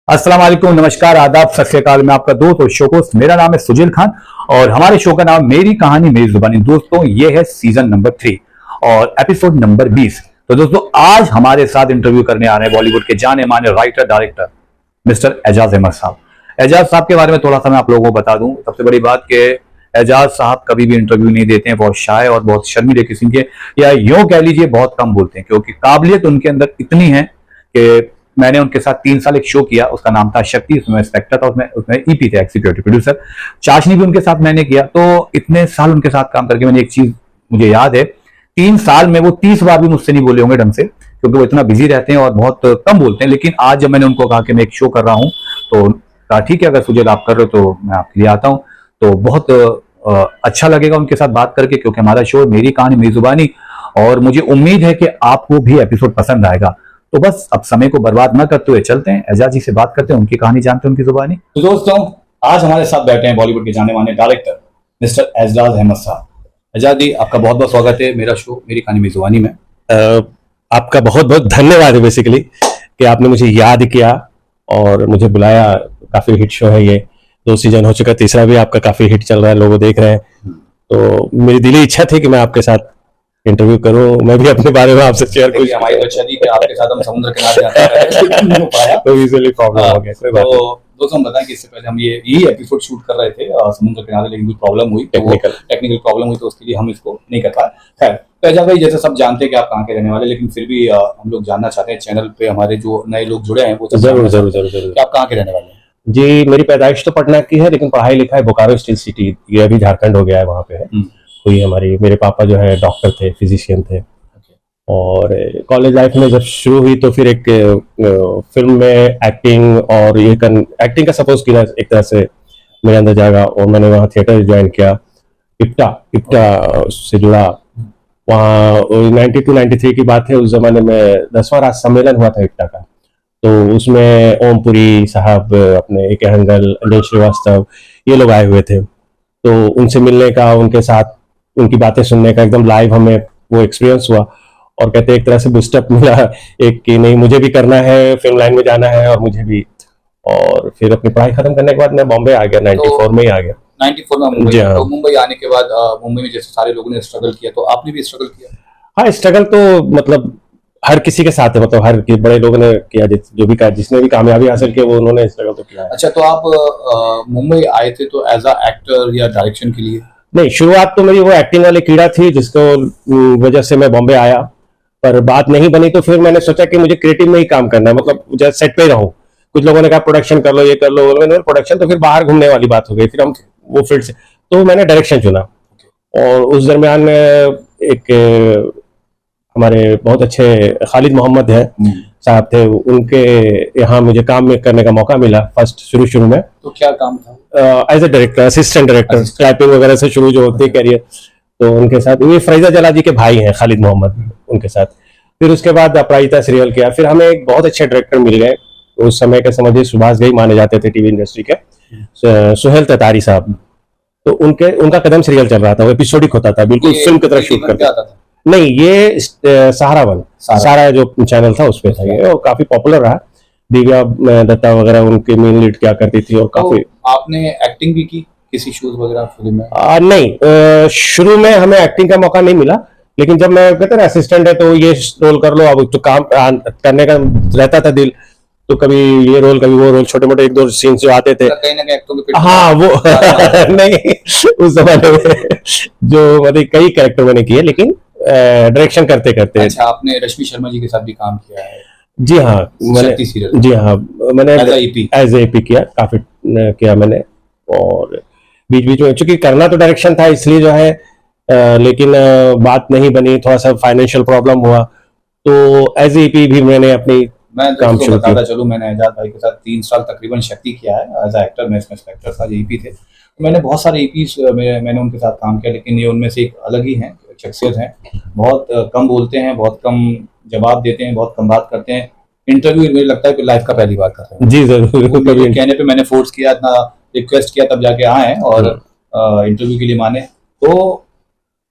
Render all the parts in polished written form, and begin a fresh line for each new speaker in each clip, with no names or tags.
अस्सलाम वालेकुम, नमस्कार, आदाब, सत श्री अकाल। मैं आपका दोस्त और शोकोस, मेरा नाम है सुजील खान और हमारे शो का नाम मेरी कहानी मेरी जुबानी। दोस्तों, ये है सीजन नंबर 3 और एपिसोड नंबर 20। तो दोस्तों, आज हमारे साथ इंटरव्यू करने आ रहे हैं बॉलीवुड के जाने माने writer director mister Ejaz Ahmed साहब। एजाज साहब के बारे में थोड़ा सा मैं आप लोगों को बता दूं। सबसे बड़ी बात कि एजाज साहब कभी भी इंटरव्यू नहीं देते हैं, बहुत शाय और बहुत शर्मीले किस्म के, या यूं कह लीजिए बहुत कम बोलते हैं, क्योंकि काबिलियत उनके अंदर इतनी है कि मैंने उनके साथ 3 साल एक शो किया, उसका नाम था शक्ति, उसमें इंस्पेक्टर था, उसमें ईपी थे, एग्जीक्यूटिव प्रोड्यूसर। चाशनी भी उनके साथ मैंने किया। तो इतने साल उनके साथ काम करके मैंने एक चीज मुझे याद है, 3 साल में वो 30 बार भी मुझसे नहीं बोले होंगे ढंग से, क्योंकि वो इतना बिजी रहते हैं और बहुत कम बोलते हैं। लेकिन आज जब मैंने उनको कहा कि मैं एक शो कर रहा हूं, तो कहा ठीक है, अगर सुजय आप कर रहे हो तो मैं आपके लिए आता हूं। तो बहुत अच्छा लगेगा उनके साथ बात करके, क्योंकि हमारा शो मेरी कहानी मेरी जुबानी, और मुझे उम्मीद है कि आपको भी एपिसोड पसंद आएगा। तो बस अब समय को बर्बाद न करते हुए चलते हैं, एजाज जी से बात करते हैं, उनकी कहानी जानते हैं, उनकी जुबानी। तो दोस्तों, आज हमारे साथ बैठे हैं बॉलीवुड के जाने माने डायरेक्टर मिस्टर एजाज अहमद साहब। एजाज जी, आपका बहुत बहुत स्वागत है मेरा शो मेरी कहानी मेरी जुबानी में।
आपका बहुत बहुत धन्यवाद है बेसिकली कि आपने मुझे याद किया और मुझे बुलाया। काफी हिट शो है ये, 2 सीजन हो चुका, तीसरा भी आपका काफी हिट चल रहा है, लोग देख रहे हैं। तो मेरी दिली इच्छा थी कि मैं आपके साथ इंटरव्यू करूं, मैं भी अपने बारे में आपसे शेयर करूं।
हमारी तो अच्छा थी कि आपके साथ हम समुद्र किनारे जाते हैं,
तो इजीली प्रॉब्लम हो गया, कोई बात नहीं।
तो दोस्तों, हम बताएं कि इससे पहले हम यही एपिसोड शूट कर रहे थे समुद्र किनारे, लेकिन कुछ प्रॉब्लम हुई, टेक्निकल प्रॉब्लम हुई, तो उसके लिए हम इसको नहीं कर पाए। खैर, तो एजाज भाई, जैसे सब जानते हैं कि आप कहाँ के रहने वाले, लेकिन फिर भी हम लोग जानना चाहते हैं, चैनल पे हमारे जो नए लोग जुड़े हैं वो
जरूर जरूर जरूर जरूर।
आप कहाँ के रहने वाले हैं?
जी, मेरी पैदाइश तो पटना की है, लेकिन पढ़ाई लिखाई बोकारो स्टील सिटी, ये अभी झारखंड हो गया है, वहाँ पे है हुई हमारी। मेरे पापा जो है डॉक्टर थे, फिजिशियन थे। और कॉलेज लाइफ में जब शुरू हुई तो फिर एक फिल्म में एक्टिंग और एक्टिंग का सपोज किया एक तरह से मेरे अंदर जागा, और मैंने वहाँ थिएटर ज्वाइन किया। इप्टा से जुड़ा। वहाँ 92-93 की बात है, उस जमाने में 10वां राज्य सम्मेलन हुआ था इप्टा का। तो उसमें ओमपुरी साहब, अपने एक हंगल, अंजन श्रीवास्तव, ये लोग आए हुए थे। तो उनसे मिलने का, उनके साथ उनकी बातें सुनने का एकदम लाइव हमें वो एक्सपीरियंस हुआ। और कहते एक तरह से बूस्टअप मिला एक कि नहीं, मुझे भी करना है, फिल्म लाइन में जाना है, और मुझे भी। और फिर अपनी पढ़ाई खत्म करने के बाद मैं बॉम्बे आ गया, 94 में ही आ गया।
94 में मुंबई। तो मुंबई आने के बाद मुंबई में जैसे सारे लोगों ने स्ट्रगल किया, तो आपने भी स्ट्रगल किया?
हाँ, स्ट्रगल तो मतलब हर किसी के साथ है, मतलब हर बड़े लोगों ने किया, जो भी कहा, जिसने भी कामयाबी हासिल की वो उन्होंने स्ट्रगल तो किया है।
अच्छा, तो आप मुंबई आए थे तो एज अ एक्टर या डायरेक्शन के लिए?
नहीं, शुरुआत तो मेरी वो एक्टिंग वाली कीड़ा थी, जिसको वजह से मैं बॉम्बे आया, पर बात नहीं बनी। तो फिर मैंने सोचा कि मुझे क्रिएटिव में ही काम करना है, मतलब सेट पे ही रहूं। कुछ लोगों ने कहा प्रोडक्शन कर लो, ये कर लो, मैंने प्रोडक्शन, तो फिर बाहर घूमने वाली बात हो गई, फिर हम वो फील्ड से, तो मैंने डायरेक्शन चुना। और उस दरमियान एक हमारे बहुत अच्छे खालिद मोहम्मद है साहब थे, उनके यहाँ मुझे काम करने का मौका मिला फर्स्ट शुरू में।
तो क्या काम था?
As a director, assistant director, typing वगैरह से शुरू जो होती है कैरियर। तो उनके साथ, ये फरीजा जला जी के भाई हैं खालिद मोहम्मद, उनके साथ। फिर उसके बाद अपराजिता सीरियल किया। फिर हमें एक बहुत अच्छे डायरेक्टर मिल गए उस समय के, समझिए सुभाष घई माने जाते थे टीवी इंडस्ट्री के, सुहेल ततारी साहब। तो उनका कदम सीरियल चल रहा था, वो एपिसोडिक होता था, बिल्कुल फिल्म की तरह शूट करता था। नहीं, ये सहारा वन, सारा जो चैनल था उस पे था ये, और काफी पॉपुलर रहा। दिव्या दत्ता वगैरह उनके मेन लीड क्या करती थी, और काफी।
आपने एक्टिंग भी की किसी शोज वगैरह फिल्म में?
नहीं, शुरू में हमें एक्टिंग का मौका नहीं मिला, लेकिन जब मैं कहते ना असिस्टेंट है तो ये रोल कर लो, अब तो काम करने का रहता था दिल, तो कभी ये रोल कभी वो रोल, छोटे मोटे 1-2 सीन्स जो आते थे,
कहीं ना कहीं
हाँ वो नहीं, उस जमाने में जो मतलब कई कैरेक्टर मैंने किए, लेकिन डायरेक्शन करते करते।
अच्छा, आपने रश्मि शर्मा जी के साथ भी काम किया है?
जी हाँ, मैंने एज ए ईपी किया, काफी किया मैंने। और बीच बीच में चूंकि करना तो डायरेक्शन था, इसलिए जो है लेकिन बात नहीं बनी, थोड़ा सा फाइनेंशियल प्रॉब्लम हुआ, तो एज ए ईपी भी मैंने अपनी काम शुरू किया।
चलो, मैंने एजाज भाई के साथ 3 साल तकरीबन शक्ति किया है एज एक्टर, मैं इसमें इंस्पेक्टर था, ईपी थे। मैंने बहुत सारे ईपीस मैंने उनके साथ काम किया, लेकिन ये उनमें से एक अलग ही हैं, शख्सियत हैं। बहुत कम बोलते हैं, बहुत कम जवाब देते हैं, बहुत कम बात करते हैं। इंटरव्यू मुझे लगता है कि लाइफ का पहली बार कर रहे हैं।
जी जरूर,
कहने पे मैंने फोर्स किया, इतना रिक्वेस्ट किया, तब जाके आए और इंटरव्यू के लिए माने। तो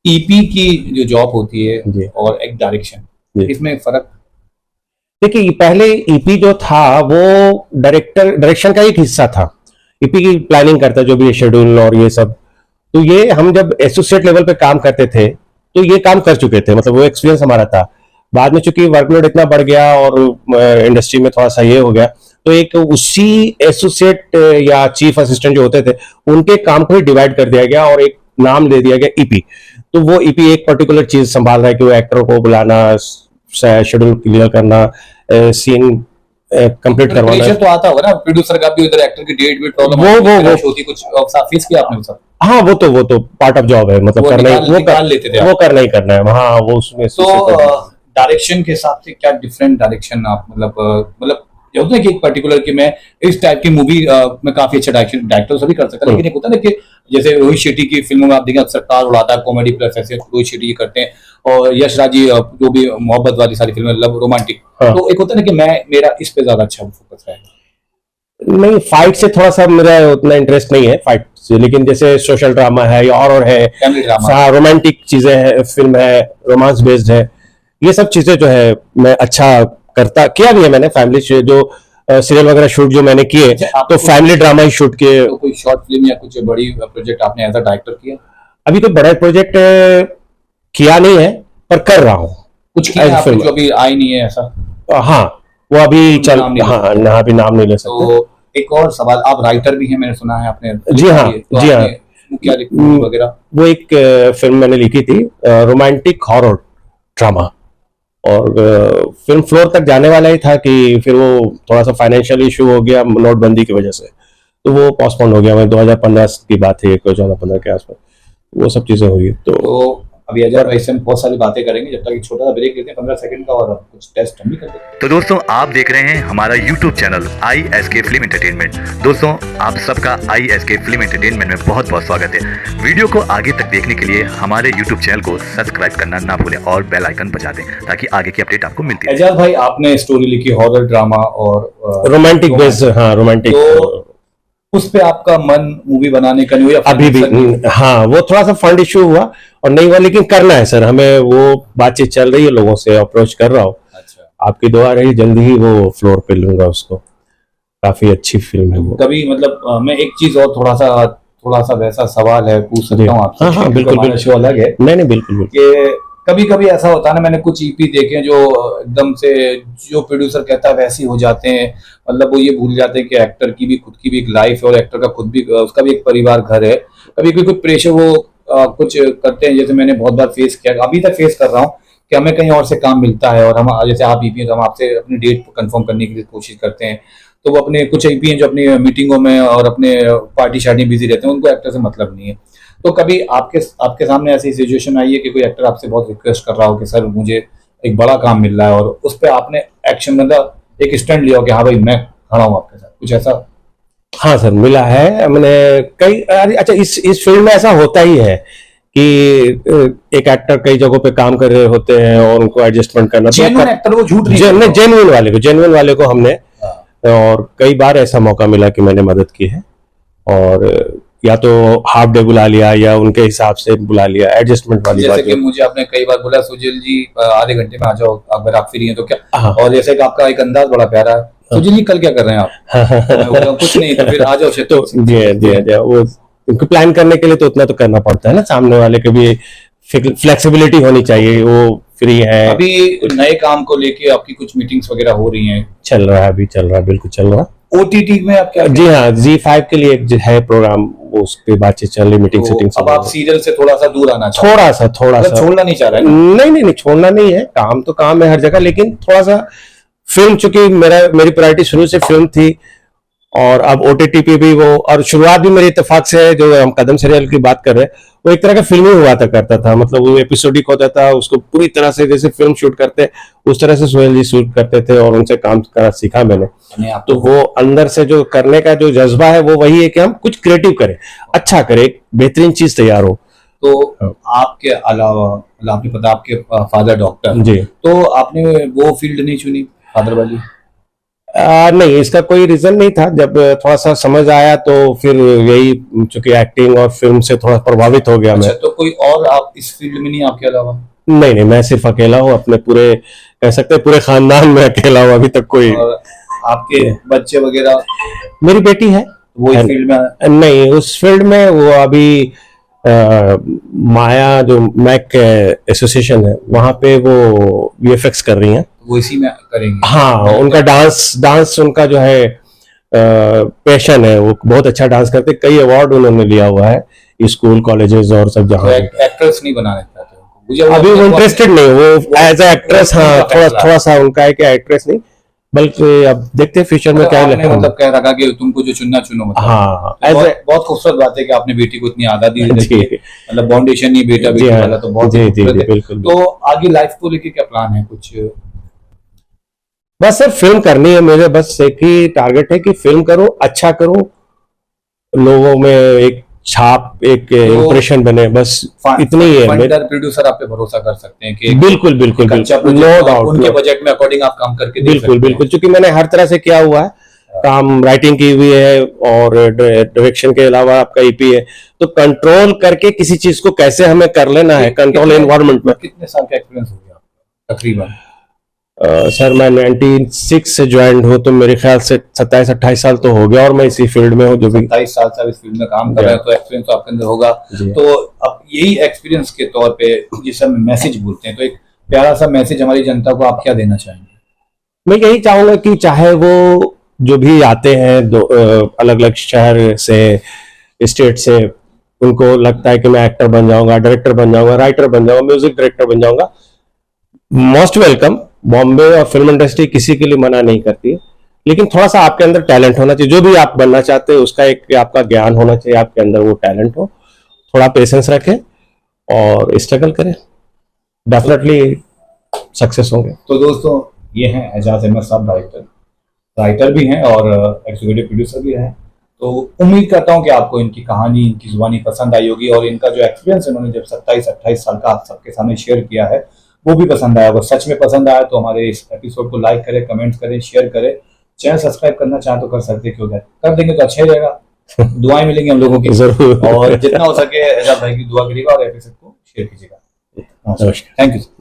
ईपी की जो जॉब होती है और एक डायरेक्शन, इसमें फर्क?
देखिए पहले ईपी जो था वो डायरेक्शन का एक हिस्सा था। ईपी की प्लानिंग करता, जो भी शेड्यूल और ये सब। तो ये हम जब एसोसिएट लेवल पे काम करते थे तो ये काम कर चुके थे, मतलब वो एक्सपीरियंस हमारा था। बाद में चूंकि वर्कलोड इतना बढ़ गया और इंडस्ट्री में थोड़ा सा ये हो गया, तो एक उसी एसोसिएट या चीफ असिस्टेंट जो होते थे उनके काम को ही डिवाइड कर दिया गया और एक नाम दे दिया गया ईपी। तो वो ईपी एक पर्टिकुलर चीज संभाल रहा है कि वो एक्टर को बुलाना, शेड्यूल क्लियर करना, सीन कंप्लीट करवाना।
प्रेशर तो आता होगा ना प्रोड्यूसर का भी, उधर एक्टर की डेट भी प्रॉब्लम होती, कुछ फेस किया आपने सब?
हाँ, वो तो पार्ट ऑफ जॉब है, मतलब करना ही वो करना ही करना है। हाँ, वो उसमें
तो डायरेक्शन के हिसाब से क्या डिफरेंट डायरेक्शन आप मतलब ये होता है कि एक पर्टिकुलर कि मैं इस टाइप की मूवी में काफी अच्छा डायरेक्टर सभी कर सकता है, लेकिन एक होता है ना कि जैसे रोहित शेट्टी की फिल्मों में आप देखें अक्सर कार उड़ाता है, कॉमेडी प्लस ऐसे रोहित शेट्टी करते हैं, और यश राज जी जो भी मोहब्बत वाली सारी फिल्में, लव रोमांटिक। तो एक होता है ना कि मेरा इस पे ज्यादा अच्छा फोकस है।
नहीं, फाइट से थोड़ा सा मेरा उतना इंटरेस्ट नहीं है फाइट से, लेकिन जैसे सोशल ड्रामा है या और है, फैमिली ड्रामा, रोमांटिक चीजें है, फिल्म है, रोमांस बेस्ड है, ये सब चीजें जो है मैं अच्छा किया भी है मैंने। फैमिली से जो सीरियल वगैरह शूट जो मैंने किए तो फैमिली ड्रामा ही शूट किए।
तो कोई शॉर्ट फिल्म या कुछ बड़ी प्रोजेक्ट आपने एज अ डायरेक्टर किया?
अभी तो बड़ा प्रोजेक्ट किया नहीं है, पर कर रहा हूँ
कुछ किया आपने जो अभी आई नहीं है ऐसा?
हाँ, वो अभी चल, हाँ अभी नाम नहीं ले सकते।
तो एक और सवाल, आप राइटर भी हैं मैंने सुना है आपने?
जी हाँ, जी हाँ।
क्या वगैरह?
वो एक फिल्म मैंने लिखी थी, रोमांटिक हॉरर ड्रामा, और फिल्म फ्लोर तक जाने वाला ही था कि फिर वो थोड़ा सा फाइनेंशियल इशू हो गया नोटबंदी की वजह से, तो वो पोस्टपोन हो गया। मैं 2015 की बात है, 2014-15 के आसपास वो सब चीजें हुई। तो
अभी अजय भाई से हम बहुत सारी बातें करेंगे, जब तक एक छोटा सा ब्रेक लेते हैं 15 सेकंड का, और कुछ टेस्ट हम भी करते हैं।
तो दोस्तों, आप देख रहे हैं हमारा YouTube channel ISK film entertainment. दोस्तों, आप सबका ISK फिल्म एंटरटेनमेंट में बहुत बहुत स्वागत है। वीडियो को आगे तक देखने के लिए हमारे YouTube चैनल को सब्सक्राइब करना ना भूलें और बेल आइकन बजा दें ताकि आगे की अपडेट आपको मिलती है।
एजाज भाई, आपने स्टोरी लिखी हॉरर ड्रामा और
रोमांटिक बेस्ड, हाँ रोमांटिक,
तो उस पे आपका मन मूवी बनाने का नहीं हुआ?
अभी भी हाँ, वो थोड़ा सा फंड इशू हुआ और नहीं हुआ, लेकिन करना है सर हमें। वो बातचीत चल रही है, लोगों से अप्रोच कर रहा हूँ।
अच्छा,
आपकी दुआ रही, जल्दी ही वो फ्लोर पे लूंगा उसको। काफी अच्छी फिल्म है वो।
कभी मतलब मैं एक चीज और थोड़ा सा वैसा सवाल है, पूछ सकता हूँ आपसे?
हाँ, बिल्कुल,
शो अलग है।
नहीं बिल्कुल।
कभी कभी ऐसा होता है ना, मैंने कुछ ईपी देखे जो एकदम से जो प्रोड्यूसर कहता है वैसे ही हो जाते हैं, मतलब वो ये भूल जाते हैं कि एक्टर की भी खुद की भी एक लाइफ है और एक्टर का खुद भी उसका भी एक परिवार घर है। कभी कभी कुछ प्रेशर वो कुछ करते हैं, जैसे मैंने बहुत बार फेस किया, अभी तक फेस कर रहा हूँ कि हमें कहीं और से काम मिलता है, और हम जैसे आप ईपी तो हम आपसे अपनी डेट कंफर्म करने की कोशिश करते हैं, तो वो अपने कुछ ईपी हैं जो अपनी मीटिंगों में और अपने पार्टी शार्टी बिजी रहते हैं, उनको एक्टर से मतलब नहीं है। तो कभी आपके सामने ऐसी सिचुएशन आई है कि कोई एक्टर आपसे बहुत रिक्वेस्ट कर रहा हो कि सर मुझे एक बड़ा काम मिल रहा है, और उस पर आपने एक्शन मतलब एक स्टैंड लिया हो कि हाँ भाई मैं खड़ा हूँ आपके साथ, कुछ ऐसा?
हाँ सर, मिला है मैंने कई। अच्छा, इस फील्ड में ऐसा होता ही है कि एक एक्टर कई जगहों पे काम कर रहे होते हैं और उनको एडजस्टमेंट करना,
जेन्युइन एक्टर वो झूठ नहीं,
जेन्युइन वाले को हमने, और कई बार ऐसा मौका मिला कि मैंने मदद की है, और या तो हाफ डे बुला लिया या उनके हिसाब से बुला लिया, एडजस्टमेंट वाली बात।
जैसे कि मुझे आपने कई बार बोला सुजील जी आधे घंटे में आ जाओ अगर आप फ्री हैं तो क्या, और जैसे कि आपका एक अंदाज बड़ा प्यारा है, सुजील जी कल क्या कर रहे हैं आप? तो कुछ नहीं, तो फिर आ जाओ। तो
वो उनको प्लान करने के लिए तो उतना तो करना पड़ता है ना, सामने वाले के भी फ्लेक्सिबिलिटी होनी चाहिए, वो फ्री है।
अभी नए काम को लेके आपकी कुछ मीटिंग्स वगैरह हो रही हैं?
चल रहा है, बिल्कुल चल रहा है।
OTT में आप क्या?
जी हाँ, Z5 के लिए एक है प्रोग्राम, वो उस पे बातचीत चल रही, मीटिंग सेटिंग।
अब आप सीरियल से थोड़ा सा दूर आना चाहते
हैं? थोड़ा सा
छोड़ना नहीं चाह रहे?
नहीं, छोड़ना नहीं है, काम तो काम है हर जगह, लेकिन थोड़ा सा फिल्म, चूंकि मेरी प्रायोरिटी शुरू से फिल्म थी, और अब OTT पे भी वो, और शुरुआत भी मेरी इत्तेफाक से है, जो हम कदम सीरियल की बात कर रहे हैं, वो एक तरह का फिल्म ही हुआ करता था, मतलब वो एपिसोडिक होता था, उसको पूरी तरह से जैसे फिल्म शूट करते उस तरह से सोहेल जी शूट करते थे, और उनसे काम करना सीखा मैंने। तो वो अंदर से जो करने का जो जज्बा है वो वही है कि हम कुछ क्रिएटिव करें, अच्छा करें, एक बेहतरीन चीज तैयार हो।
तो आपके अलावा, आपने पता आपके फादर डॉक्टर
जी,
तो आपने वो फील्ड नहीं चुनी फादर वाली?
नहीं, इसका कोई रीजन नहीं था। जब थोड़ा सा समझ आया तो फिर यही, चूंकि एक्टिंग और फिल्म से थोड़ा प्रभावित हो गया।
अच्छा, तो कोई और आप इस फील्ड में नहीं आपके अलावा?
नहीं नहीं, मैं सिर्फ अकेला हूँ, अपने पूरे कह सकते हैं पूरे खानदान में अकेला हूँ, अभी तक कोई।
और आपके बच्चे वगैरह?
मेरी बेटी है,
वो इस फील्ड में?
नहीं, उस फील्ड में वो अभी माया जो मैक एसोसिएशन है वहां पे वो वीएफएक्स कर रही हैं।
वो इसी में करेंगे?
हाँ, उनका डांस उनका जो है पैशन है, वो बहुत अच्छा डांस करते, कई अवार्ड उन्होंने लिया हुआ है स्कूल कॉलेजेस और सब जगह।
एक्ट्रेस नहीं बनाना चाहते मुझे?
अभी वो इंटरेस्टेड नहीं, वो एज ए एक्ट्रेस, हाँ थोड़ा सा उनका है कि एक्ट्रेस नहीं, बल्कि अब देखते हैं फ्यूचर में क्या लगता है।
मतलब कह रखा कि तुमको जो चुनना चुनो, मतलब
हाँ,
बहुत खूबसूरत बात है कि आपने बेटी को इतनी आजादी दी, मतलब बाउंडेशन नहीं बेटा बेटी वाला, तो बहुत
बिल्कुल।
तो आगे लाइफ को लेके क्या प्लान है कुछ?
बस सर फिल्म करनी है मेरे, बस एक ही टारगेट है कि फिल्म करो, अच्छा करो, लोगों में एक छाप, एक इम्प्रेशन बने, बस इतनी ही है।
प्रोड्यूसर आप पे भरोसा कर सकते हैं कि
बिल्कुल, नो डाउट,
उनके बजट में अकॉर्डिंग आप काम करके
बिल्कुल, क्योंकि मैंने हर तरह से किया हुआ है काम, राइटिंग की हुई है और डायरेक्शन के अलावा आपका ईपी है, तो कंट्रोल करके किसी चीज को कैसे हमें कर लेना है कंट्रोल एनवायरनमेंट में।
कितने साल का एक्सपीरियंस हो गया तकरीबन?
सर मैं 96 से ज्वाइन हूँ, तो मेरे ख्याल से 27-28 साल तो हो गया, और मैं इसी फील्ड में हूँ। जो भी
27 साल से इस फील्ड में काम कर रहे हैं, तो एक्सपीरियंस तो आपके अंदर होगा। तो अब यही एक्सपीरियंस के तौर पे जिसे हम मैसेज बोलते हैं, तो एक प्यारा सा मैसेज हमारी जनता को आप क्या देना चाहेंगे?
मैं यही चाहूंगा कि चाहे वो जो भी आते हैं अलग अलग शहर से, स्टेट से, उनको लगता है कि मैं एक्टर बन जाऊंगा, डायरेक्टर बन जाऊंगा, राइटर बन जाऊंगा, म्यूजिक डायरेक्टर बन जाऊंगा, मोस्ट वेलकम। बॉम्बे और फिल्म इंडस्ट्री किसी के लिए मना नहीं करती है, लेकिन थोड़ा सा आपके अंदर टैलेंट होना चाहिए। जो भी आप बनना चाहते हैं उसका एक आपका ज्ञान होना चाहिए, आपके अंदर वो टैलेंट हो, थोड़ा पेशेंस रखें और स्ट्रगल करें, डेफिनेटली सक्सेस होंगे।
तो दोस्तों, ये हैं एजाज अहमद साहब, राइटर भी हैं और एग्जीक्यूटिव प्रोड्यूसर भी हैं। तो उम्मीद करता हूं कि आपको इनकी कहानी, इनकी जुबानी पसंद आई होगी, और इनका जो एक्सपीरियंस इन्होंने जब 27-28 साल का आप सबके सामने शेयर किया है वो भी पसंद आया होगा। सच में पसंद आया तो हमारे इस एपिसोड को लाइक करें, कमेंट्स करें, शेयर करें, चैनल सब्सक्राइब करना चाहें तो कर सकते, क्यों कर देंगे तो अच्छा ही रहेगा। दुआएं मिलेंगी हम लोगों की जरूर, और जितना हो सके एजाज भाई की दुआ करिएगा और एपिसोड को शेयर कीजिएगा। Thank you.